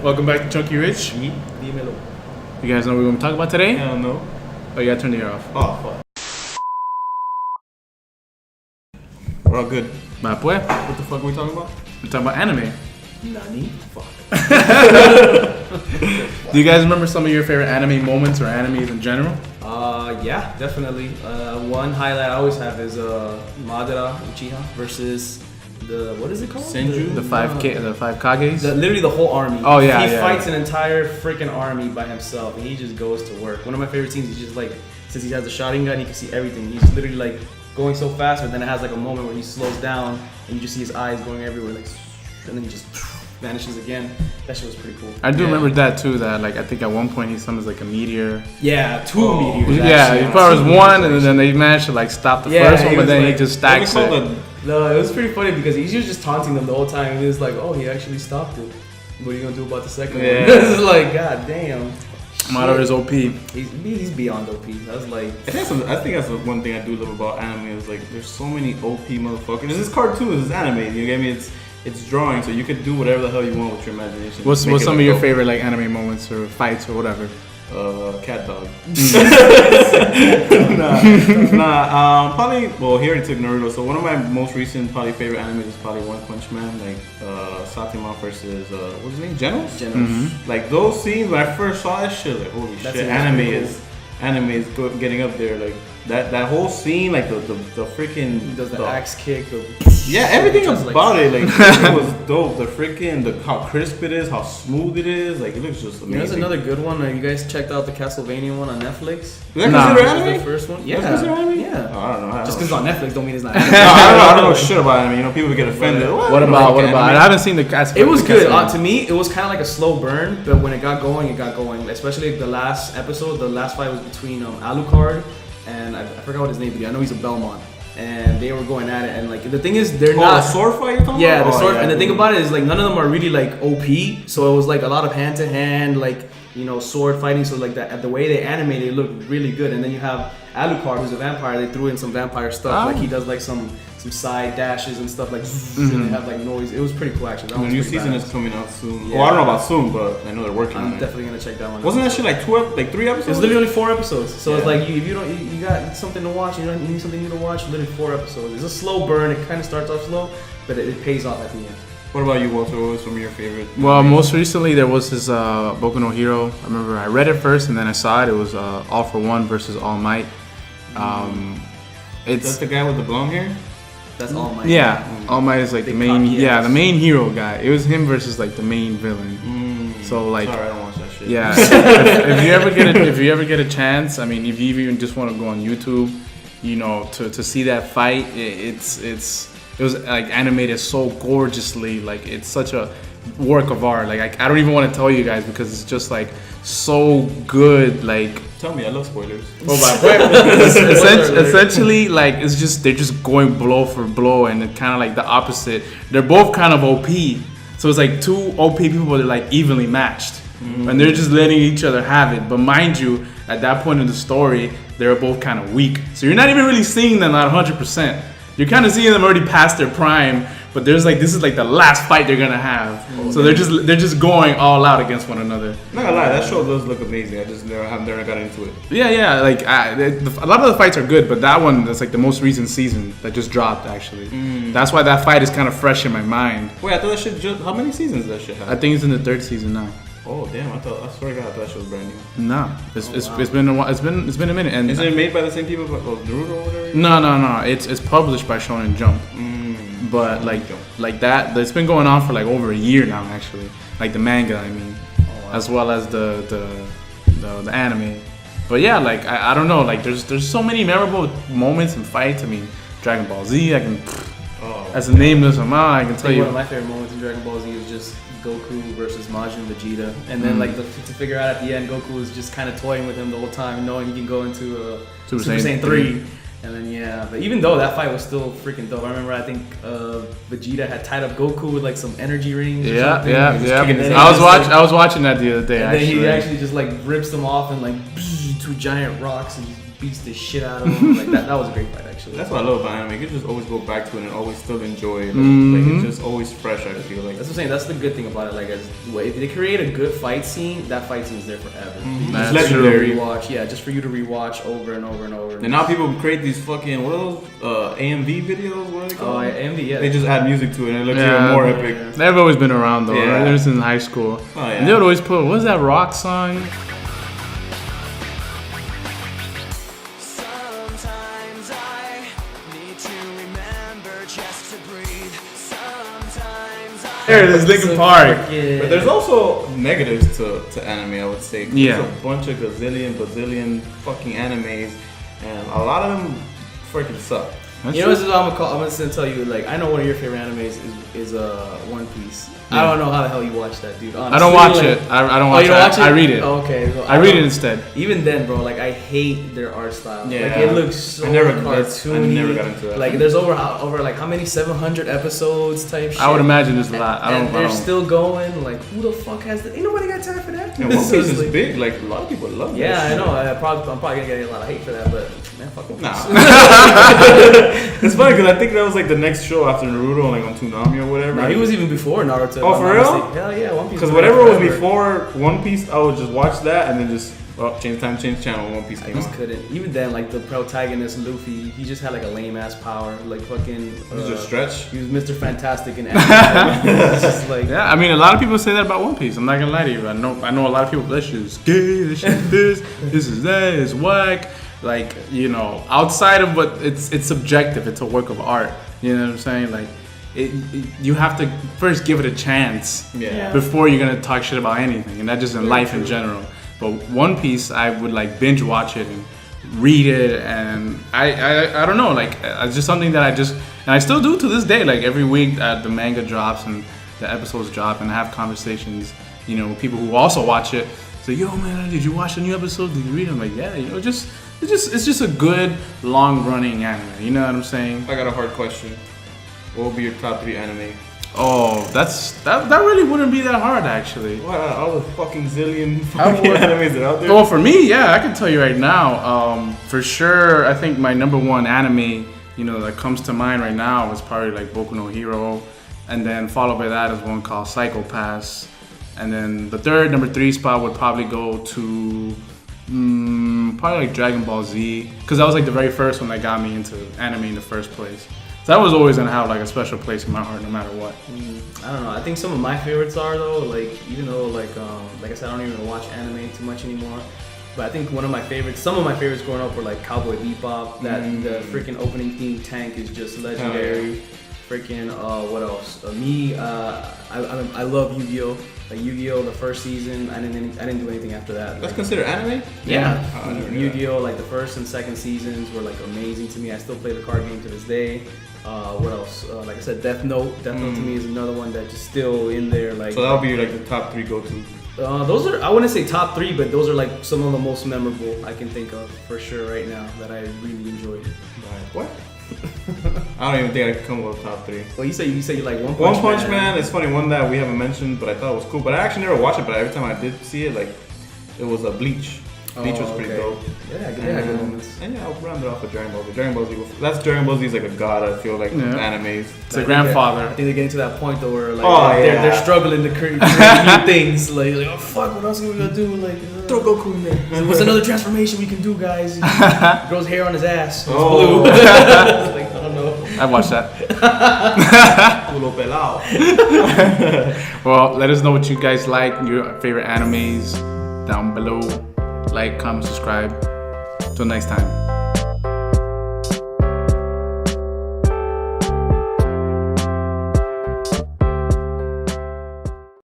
Welcome back to Chunky Rich. Dímelo. You guys know what we're going to talk about today? Hell no. Oh, you got to turn the air off. Oh, fuck. We're all good. Bah, pues. What the fuck are we talking about? We're talking about anime. Nani? Fuck. Do you guys remember some of your favorite anime moments or animes in general? Yeah, definitely. One highlight I always have is Madara Uchiha versus the, what is it called? Senju? The five Kages? Literally the whole army. Oh, yeah, He yeah. fights an entire freaking army by himself, and he just goes to work. One of my favorite scenes is just like, since he has the shotgun gun, he can see everything. He's literally like going so fast, but then it has like a moment where he slows down, and you just see his eyes going everywhere, like, and then he just vanishes again. That shit was pretty cool. I do remember that too, that like I think at one point he summons like a meteor. Yeah, two meteors. Yeah, he powers one and then they managed to like stop the first one, but then he just stacks it. No, it was pretty funny because he was just taunting them the whole time. He was like, oh, he actually stopped it. What are you gonna do about the second one? This is like, god damn. Madara is OP. He's beyond OP. I was like, I think that's the one thing I do love about anime is like there's so many OP motherfuckers. This is cartoons, it's anime. You get me? It's drawing, so you could do whatever the hell you want with your imagination. What's some of your favorite like anime moments or fights or whatever? Cat dog. Probably. Well, he already took Naruto. So one of my most recent probably favorite animes is probably One Punch Man, like Saitama versus what's his name, Genos. Mm-hmm. Like those scenes when I first saw that shit, like holy shit, anime is getting up there. Like that whole scene, like the freaking he does the axe kick. Everything about it, like it was dope. How crisp it is, how smooth it is, like it looks just amazing. There's another good one. You guys checked out the Castlevania one on Netflix? Is that considered anime? The first one, yeah. That's considered anime? Yeah. Oh, I don't know. Just because it's on Netflix don't mean it's not anime. I don't know shit about anime. You know, people get offended. What about? I haven't seen the Castlevania. It was good. To me, it was kind of like a slow burn, but when it got going, it got going. Especially the last episode, the last fight was between Alucard and I forgot what his name is. I know he's a Belmont. And they were going at it, and like the thing is, they're not the sword fight. You're talking yeah, about? The sword. And the thing about it is, like, none of them are really like OP. So it was like a lot of hand to hand, like, you know, sword fighting. So like that, the way they animated, it looked really good. And then you have Alucard, who's a vampire. They threw in some vampire stuff, like he does like some side dashes and stuff, like and they have like noise. It was pretty cool actually. The new season is coming out soon. Yeah. Well, I don't know about soon, but I know they're working on it. I'm definitely gonna check that one out. Wasn't that shit like 3 episodes? It's literally only 4 episodes. So it's like if you don't, you got something to watch. You need something new to watch. Literally 4 episodes. It's a slow burn. It kind of starts off slow, but it pays off at the end. What about you, Walter? What was some of your favorite? Well, most recently there was this Boku no Hero. I remember I read it first and then I saw it. It was All for One versus All Might. That's the guy with the blonde hair. That's All Might. Yeah, All Might is like the main. Yeah, the main hero guy. It was him versus like the main villain. So like, sorry, I don't watch that shit. Yeah, if you ever get a chance, I mean, if you even just want to go on YouTube, you know, to see that fight, it was like animated so gorgeously. Like it's such a work of art. Like I don't even want to tell you guys because it's just like so good. Like. Tell me, I love spoilers. Essentially, like they're just going blow for blow, and it's kind of like the opposite. They're both kind of OP, so it's like two OP people that are like evenly matched, and they're just letting each other have it. But mind you, at that point in the story, they're both kind of weak, so you're not even really seeing them at 100%. You're kind of seeing them already past their prime, but this is like the last fight they're gonna have. So they're just going all out against one another. Not gonna lie, that show does look amazing. I just never got into it. Yeah. Like a lot of the fights are good, but that one that's like the most recent season that just dropped actually. That's why that fight is kind of fresh in my mind. Wait, I thought that shit how many seasons does that shit have? I think it's in the 3rd season now. Oh damn! I swear to God, I thought that shit was brand new. No, it's been a while. It's been a minute. And is it made by the same people like Naruto or whatever? No. It's published by Shonen Jump. But like that, it's been going on for like over a year now actually. Like the manga, I mean, as well as the anime. But yeah, like I don't know. Like there's so many memorable moments and fights. I mean, Dragon Ball Z. I can. As a nameless amount, I can tell you. One of my favorite moments in Dragon Ball Z is just Goku versus Majin Vegeta, and then like to figure out at the end, Goku is just kind of toying with him the whole time, knowing he can go into Super Saiyan 3. And then but even though that fight was still freaking dope, I remember I think Vegeta had tied up Goku with like some energy rings. Yeah. I was watching that the other day. And then he actually just like rips them off and like 2 giant rocks and beats the shit out of him. Like that was a great fight actually. That's what I love about anime. You can just always go back to it and always still enjoy it. Like it's just always fresh. I feel like that's what I'm saying. That's the good thing about it. Like, if they create a good fight scene, that fight scene is there forever. It's legendary. Rewatch, just for you to rewatch over and over and over. And now people create these fucking what are those AMV videos? What are they called? Oh, AMV, yeah. They just add music to it and it looks even more epic. Yeah. They've always been around though. Yeah. Right? Ever since high school. Oh yeah. And they would always put what's that rock song? There it is, Linkin Park. But there's also negatives to anime, I would say. Yeah. There's a bunch of bazillion fucking animes, and a lot of them freaking suck. This is what I'm gonna tell you. Like, I know one of your favorite animes is One Piece. Yeah. I don't know how the hell you watch that, dude. Honestly, I don't watch it. I don't watch it. I read it. Oh, okay. Well, I read it instead. Even then, bro, like I hate their art style. Yeah. Like it looks so cartoony. I never got into that. Like there's over like how many 700 episodes type shit. I would imagine there's a lot. They're still going. Like who the fuck has that? Ain't nobody got time for that. Yeah, One Piece is big. Like a lot of people love. Yeah, that I know. shit. I'm probably gonna get a lot of hate for that, but man, fuck One Piece. Nah. It's funny because I think that was like the next show after Naruto, like on Toonami or whatever. No, he was even before Naruto. Oh, for real? Hell yeah, One Piece. Because whatever was before One Piece, I would just watch that and then just change channel. One Piece came I just on. couldn't. Even then, like the protagonist Luffy, he just had like a lame ass power, like fucking. Mr. Stretch. He was Mr. Fantastic in anime. It's just like. Yeah, I mean, a lot of people say that about One Piece. I'm not gonna lie to you. I know a lot of people. This shit is gay. This shit is this is that. It's whack. Like, outside of what it's subjective. It's a work of art. You know what I'm saying? Like, you have to first give it a chance before you're gonna talk shit about anything, and that just in life in general. But One Piece, I would like binge watch it and read it, and I don't know, like it's just something that I still do to this day. Like every week, the manga drops and the episodes drop, and I have conversations, with people who also watch it. Say, yo man, did you watch the new episode? Did you read it? I'm like, yeah, it's just a good long running anime. You know what I'm saying? I got a hard question. What would be your top 3 anime? Oh, that really wouldn't be that hard actually. What, all the fucking zillion fucking animes that are out there? Well, for me, yeah, I can tell you right now. For sure, I think my number one anime, that comes to mind right now is probably like Boku no Hero, and then followed by that is one called Psycho Pass, and then the number 3 spot would probably go to probably like Dragon Ball Z, because that was like the very first one that got me into anime in the first place. So that was always gonna have like a special place in my heart, no matter what. I don't know. I think some of my favorites are though, like even though like I said, I don't even watch anime too much anymore. But I think some of my favorites growing up were like Cowboy Bebop. That the freaking opening theme Tank is just legendary. Freaking what else? I love Yugi-oh. Like Yugi-oh, the first season. I didn't do anything after that. That's considered anime? Yeah. Yugi-oh, like the first and second seasons were like amazing to me. I still play the card game to this day. What else? Like I said, Death Note. Death Note to me is another one that's just still in there. Like, so that'll be like the top 3 go-to. Those are, I wouldn't say top 3, but those are like some of the most memorable I can think of for sure right now that I really enjoyed. What? I don't even think I could come up with top 3. Well, you say you like One Punch Man. It's funny, one that we haven't mentioned, but I thought it was cool. But I actually never watched it. But every time I did see it, like it was a Bleach. Bleach was pretty dope. Yeah, good moments. And yeah, I'll round it off with Dragon Ball Z. Dragon Ball Z is like a god. I feel like with animes. It's a grandfather. I think they're getting to that point though where like they're struggling to create new things. Like oh fuck, what else are we gonna do? Like throw Goku in there. What's another transformation we can do, guys? He grows hair on his ass. It's blue. Like, I don't know. I watched that. Culo pelao. Well, let us know what you guys like, your favorite animes down below. Like, comment, subscribe. Till next time.